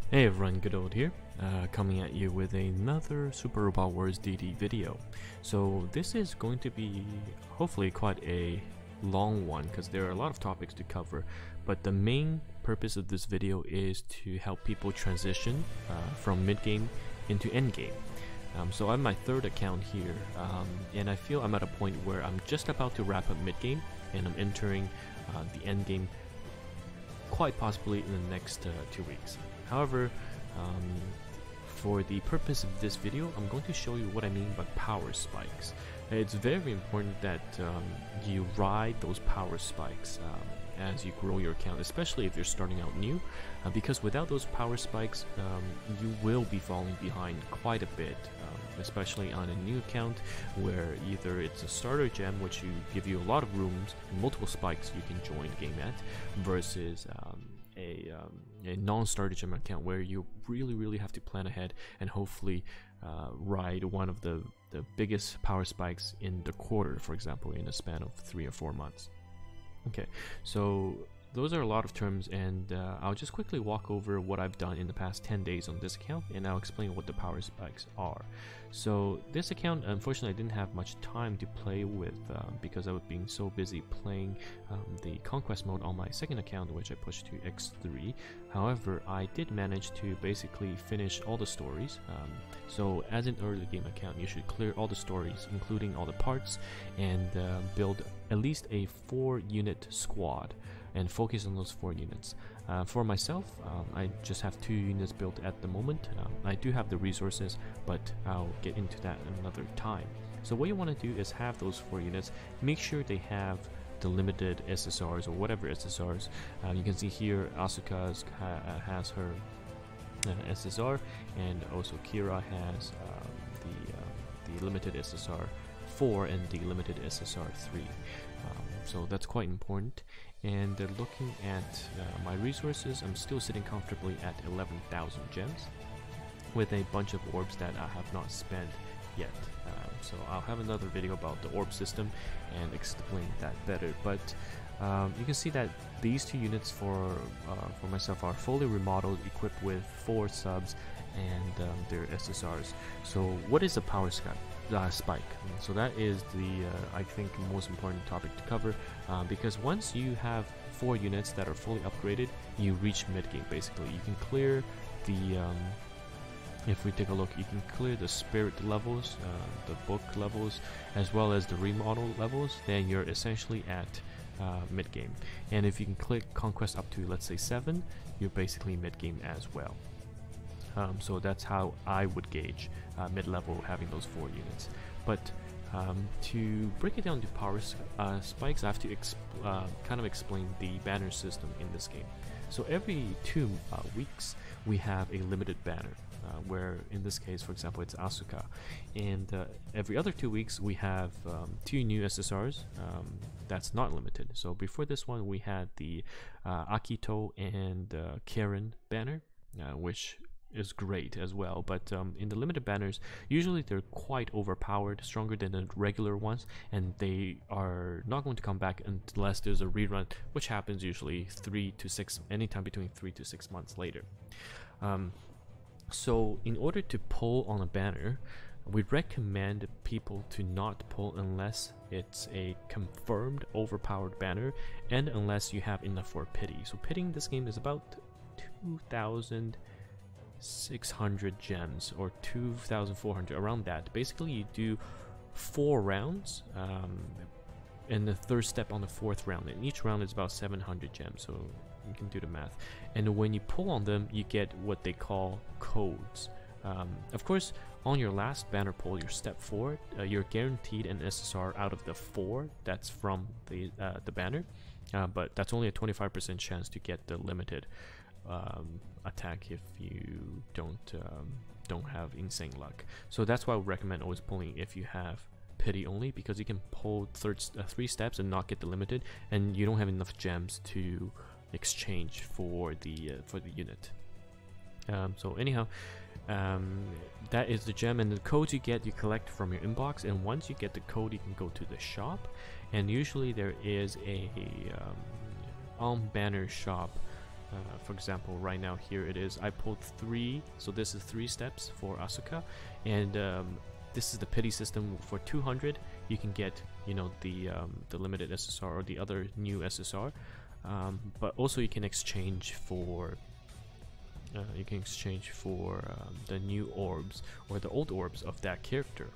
Hey everyone, Good Old here, coming at you with another Super Robot Wars DD video. So this is going to be hopefully quite a long one because there are a lot of topics to cover, but the main purpose of this video is to help people transition from mid-game into endgame. So I'm my third account here, and I feel I'm at a point where I'm just about to wrap up mid-game and I'm entering the endgame quite possibly in the next 2 weeks. However, for the purpose of this video, I'm going to show you what I mean by power spikes. It's very important that you ride those power spikes as you grow your account, especially if you're starting out new, because without those power spikes, you will be falling behind quite a bit, especially on a new account where either it's a starter gem, which you give you a lot of rooms, multiple spikes you can join the game at, versus a non-starter gem account where you really have to plan ahead and hopefully ride one of the biggest power spikes in the quarter, for example, in a span of 3 or 4 months. Okay, so those are a lot of terms, and I'll just quickly walk over what I've done in the past 10 days on this account, and I'll explain what the power spikes are. So this account, unfortunately, I didn't have much time to play with because I was being so busy playing the Conquest mode on my second account, which I pushed to X3. However, I did manage to basically finish all the stories. So as an early game account, you should clear all the stories, including all the parts, and build at least a 4-unit squad and focus on those 4 units. For myself, I just have 2 units built at the moment. I do have the resources, but I'll get into that another time. So what you want to do is have those 4 units, make sure they have the limited SSRs or whatever SSRs. You can see here Asuka has her SSR, and also Kira has the limited SSR 4 and the limited SSR 3. So that's quite important. And looking at my resources, I'm still sitting comfortably at 11,000 gems with a bunch of orbs that I have not spent yet. So I'll have another video about the orb system and explain that better. But you can see that these 2 units for myself are fully remodeled, equipped with 4 subs and their SSRs. So what is a power spike? So that is the I think most important topic to cover, because once you have 4 units that are fully upgraded, you reach mid-game. Basically, you can clear the if we take a look, you can clear the spirit levels, the book levels, as well as the remodel levels. Then you're essentially at mid-game. And if you can click conquest up to, let's say, 7, you're basically mid-game as well. So that's how I would gauge mid-level having those 4 units. But to break it down to power spikes, I have to kind of explain the banner system in this game. So every 2 weeks we have a limited banner, where in this case, for example, it's Asuka, and every other 2 weeks we have 2 new SSRs that's not limited. So before this one we had the Akito and Karen banner, which is great as well, but in the limited banners, usually they're quite overpowered, stronger than the regular ones, and they are not going to come back unless there's a rerun, which happens usually 3 to 6, anytime between 3 to 6 months later. So in order to pull on a banner, we recommend people to not pull unless it's a confirmed overpowered banner and unless you have enough for pity. So pity in this game is about 2,600 gems or 2,400, around that. Basically you do 4 rounds, and the 3rd step on the 4th round, and each round is about 700 gems, so you can do the math. And when you pull on them, you get what they call codes. Of course, on your last banner pull, your step 4, you're guaranteed an SSR out of the 4 that's from the banner, but that's only a 25% chance to get the limited attack if you don't have insane luck. So that's why I would recommend always pulling if you have pity only, because you can pull 3 steps and not get the limited, and you don't have enough gems to exchange for the unit. So anyhow, that is the gem, and the codes you get, you collect from your inbox, and once you get the code, you can go to the shop, and usually there is a on banner shop For example, right now here it is. I pulled 3, so this is 3 steps for Asuka, and this is the pity system. For 200, you can get, you know, the limited SSR or the other new SSR, but also you can exchange for the new orbs or the old orbs of that character.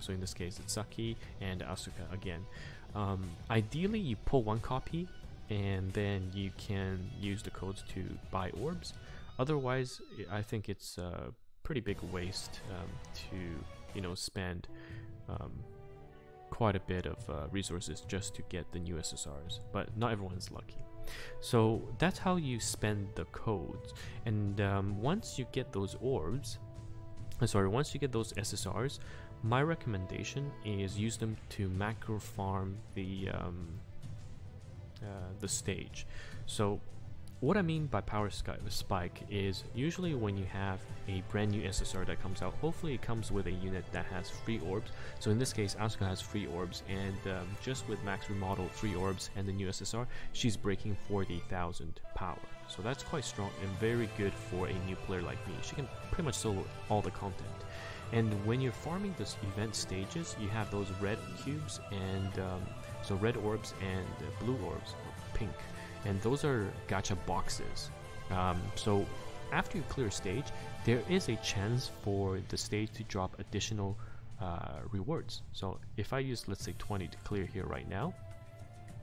So in this case, it's Saki and Asuka again. Ideally, you pull 1 copy, and then you can use the codes to buy orbs. Otherwise, I think it's a pretty big waste to, you know, spend quite a bit of resources just to get the new SSRs. But not everyone's lucky. So that's how you spend the codes. And once you get those orbs, once you get those SSRs, my recommendation is use them to macro farm the stage. So what I mean by power spike is usually when you have a brand new SSR that comes out, hopefully it comes with a unit that has free orbs. So in this case, Asuka has free orbs, and just with max remodel free orbs and the new SSR, she's breaking 40,000 power. So that's quite strong and very good for a new player like me. She can pretty much solo all the content. And when you're farming this event stages, you have those red cubes and so red orbs and blue orbs, pink, and those are gacha boxes. So after you clear a stage, there is a chance for the stage to drop additional rewards. So if I use, let's say, 20 to clear here right now,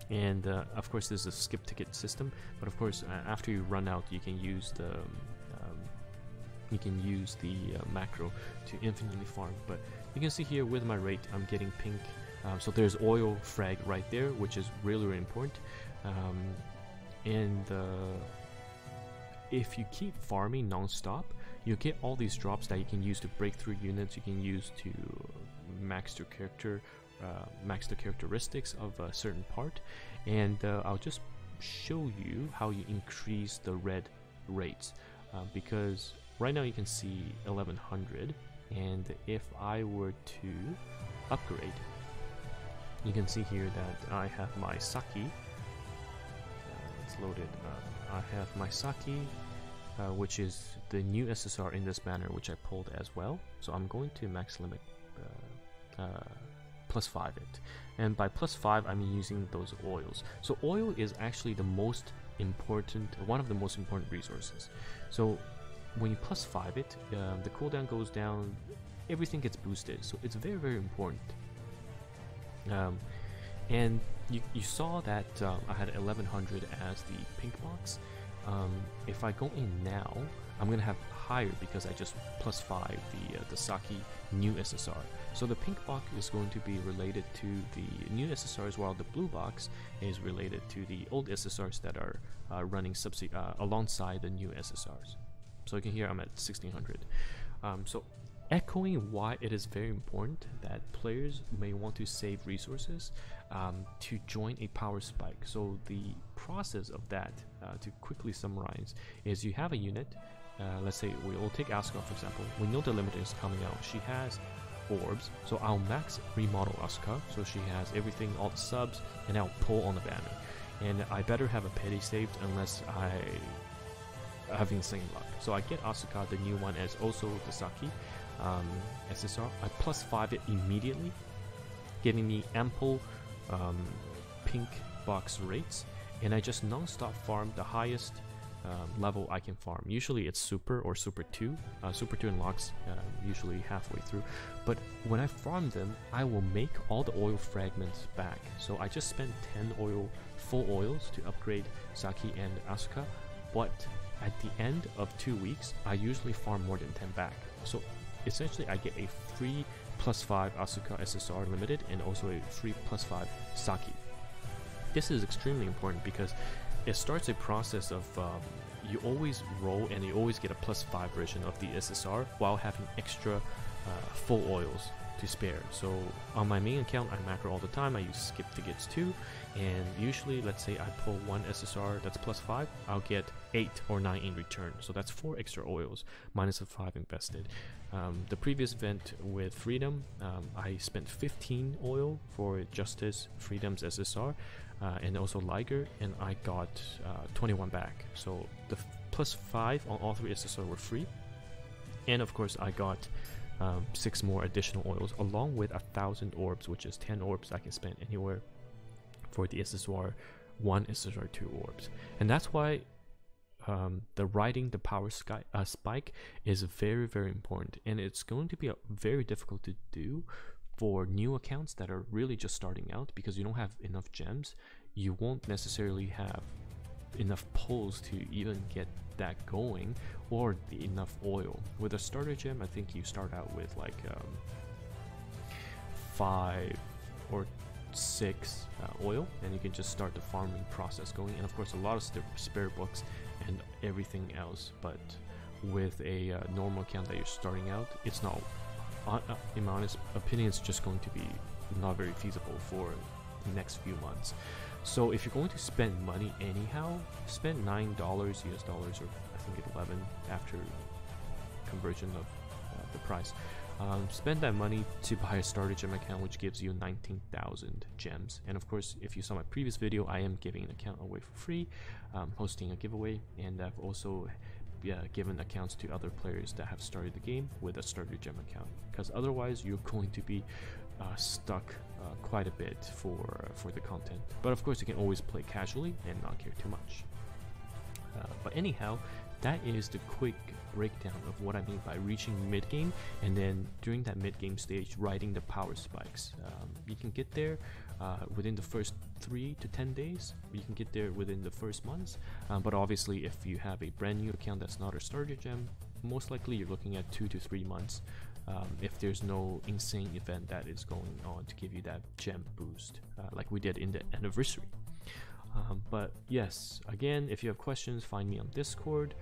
and of course this is a skip ticket system, but of course after you run out, you can use the macro to infinitely farm. But you can see here with my rate, I'm getting pink. So there's oil frag right there, which is really, really important. If you keep farming non-stop, you get all these drops that you can use to break through units. You can use to max your character, max the characteristics of a certain part. And I'll just show you how you increase the red rates, because right now you can see 1100, and if I were to upgrade, you can see here that I have my Saki. It's loaded. I have my Saki, which is the new SSR in this banner, which I pulled as well. So I'm going to max limit +5 it, and by +5 I'm using those oils. So oil is actually the most important, one of the most important resources. So when you +5 it, the cooldown goes down, everything gets boosted. So it's very, very important. And you saw that I had 1100 as the pink box. If I go in now, I'm gonna have higher because I just +5 the Saki new SSR. So the pink box is going to be related to the new SSRs, while the blue box is related to the old SSRs that are running alongside the new SSRs. So you can hear I'm at 1600. So echoing why it is very important that players may want to save resources to join a power spike. So the process of that, to quickly summarize, is you have a unit. Let's say we'll take Asuka for example. We know the limiter is coming out. She has orbs, so I'll max remodel Asuka so she has everything, all the subs, and I'll pull on the banner. And I better have a petty saved unless I have insane luck. So I get Asuka, the new one, as also the Saki SSR. I +5 it immediately, giving me ample pink box rates, and I just non-stop farm the highest level I can farm. Usually it's Super or Super 2. Super 2 unlocks usually halfway through, but when I farm them, I will make all the oil fragments back. So I just spent 10 full oils to upgrade Saki and Asuka, but at the end of 2 weeks, I usually farm more than 10 back. So essentially I get a free +5 Asuka SSR limited and also a free +5 Saki. This is extremely important because it starts a process of you always roll and you always get a +5 version of the SSR while having extra full oils to spare. So on my main account, I macro all the time. I use skip tickets too, and usually, let's say I pull one SSR that's +5, I'll get 8 or 9 in return. So that's 4 extra oils minus the 5 invested. The previous event with Freedom, I spent 15 oil for Justice Freedom's SSR. and also Liger, and I got 21 back. So the +5 on all 3 SSR were free, and of course I got 6 more additional oils along with 1,000 orbs, which is 10 orbs I can spend anywhere for the SSR 1, SSR 2 orbs. And that's why the riding the power spike is very, very important, and it's going to be very difficult to do for new accounts that are really just starting out, because you don't have enough gems. You won't necessarily have enough pulls to even get that going, or enough oil. With a starter gem, I think you start out with like 5 or 6 oil, and you can just start the farming process going, and of course a lot of spare books and everything else. But with a normal account that you're starting out, it's not, in my honest opinion, it's just going to be not very feasible for the next few months. So if you're going to spend money anyhow, spend $9 US dollars, or I think 11 after conversion of the price. Spend that money to buy a starter gem account, which gives you 19,000 gems. And of course, if you saw my previous video, I am giving an account away for free, hosting a giveaway, and I've also given accounts to other players that have started the game with a starter gem account, because otherwise you're going to be stuck quite a bit for the content. But of course, you can always play casually and not care too much. But anyhow, that is the quick breakdown of what I mean by reaching mid-game, and then during that mid-game stage, riding the power spikes. You can get there within the first 3 to 10 days, you can get there within the first months, but obviously if you have a brand new account that's not a starter gem, most likely you're looking at 2 to 3 months, if there's no insane event that is going on to give you that gem boost, like we did in the anniversary. But yes, again, if you have questions, find me on Discord,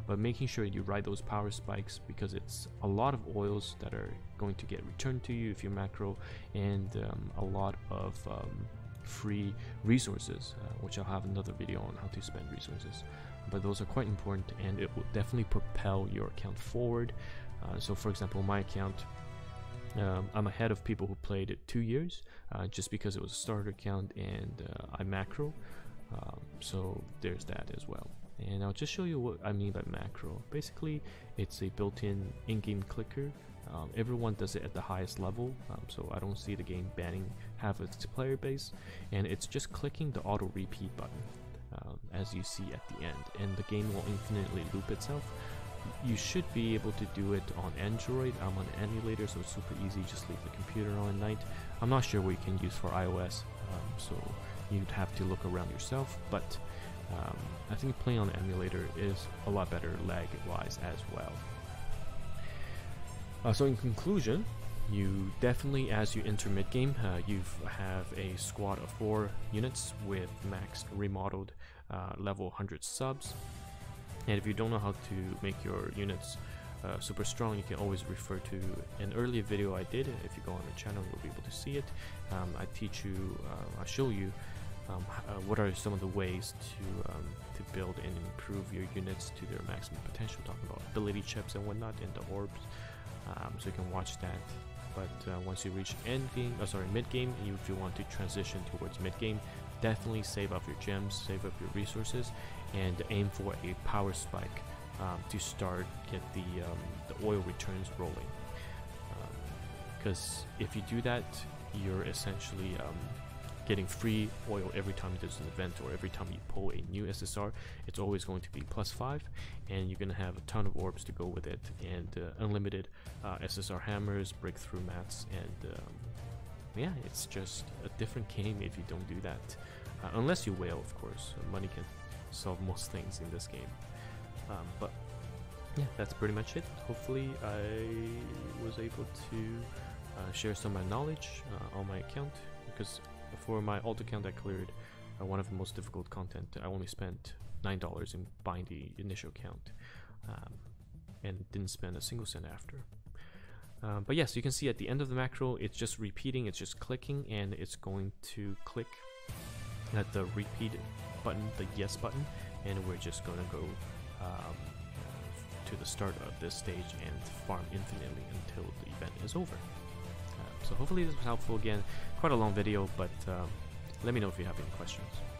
but making sure you ride those power spikes, because it's a lot of oils that are going to get returned to you if you macro, and a lot of free resources, which I'll have another video on how to spend resources. But those are quite important, and it will definitely propel your account forward. So for example, my account, I'm ahead of people who played it 2 years, just because it was a starter account and I macro, so there's that as well. And I'll just show you what I mean by macro. Basically, it's a built-in in-game clicker. Everyone does it at the highest level, so I don't see the game banning half of its player base, and it's just clicking the auto repeat button, as you see at the end, and the game will infinitely loop itself. You should be able to do it on Android. I'm on an emulator, so it's super easy. Just leave the computer on at night. I'm not sure what you can use for iOS, so you'd have to look around yourself, but I think playing on the emulator is a lot better lag-wise as well. So in conclusion, you definitely, as you enter mid-game, you have a squad of 4 units with maxed remodeled level 100 subs. And if you don't know how to make your units super strong, you can always refer to an earlier video I did. If you go on the channel, you'll be able to see it. I teach you, I show you what are some of the ways to build and improve your units to their maximum potential, talking about ability chips and whatnot, and the orbs, so you can watch that. But once you reach mid-game, and if you want to transition towards mid-game, definitely save up your gems, save up your resources, and aim for a power spike to start get the oil returns rolling. Because if you do that, you're essentially getting free oil every time there's an event, or every time you pull a new SSR. It's always going to be +5, and you're gonna have a ton of orbs to go with it, and unlimited SSR hammers, breakthrough mats, and yeah, it's just a different game if you don't do that, unless you whale, of course. Money can solve most things in this game. But yeah, that's pretty much it. Hopefully I was able to share some of my knowledge on my account, because for my alt account I cleared one of the most difficult content. I only spent $9 in buying the initial account, and didn't spend a single cent after. But yes, you can see at the end of the macro, it's just repeating, it's just clicking, and it's going to click at the repeat button, the yes button, and we're just going to go to the start of this stage and farm infinitely until the event is over. So hopefully this was helpful. Again, quite a long video, but Let me know if you have any questions.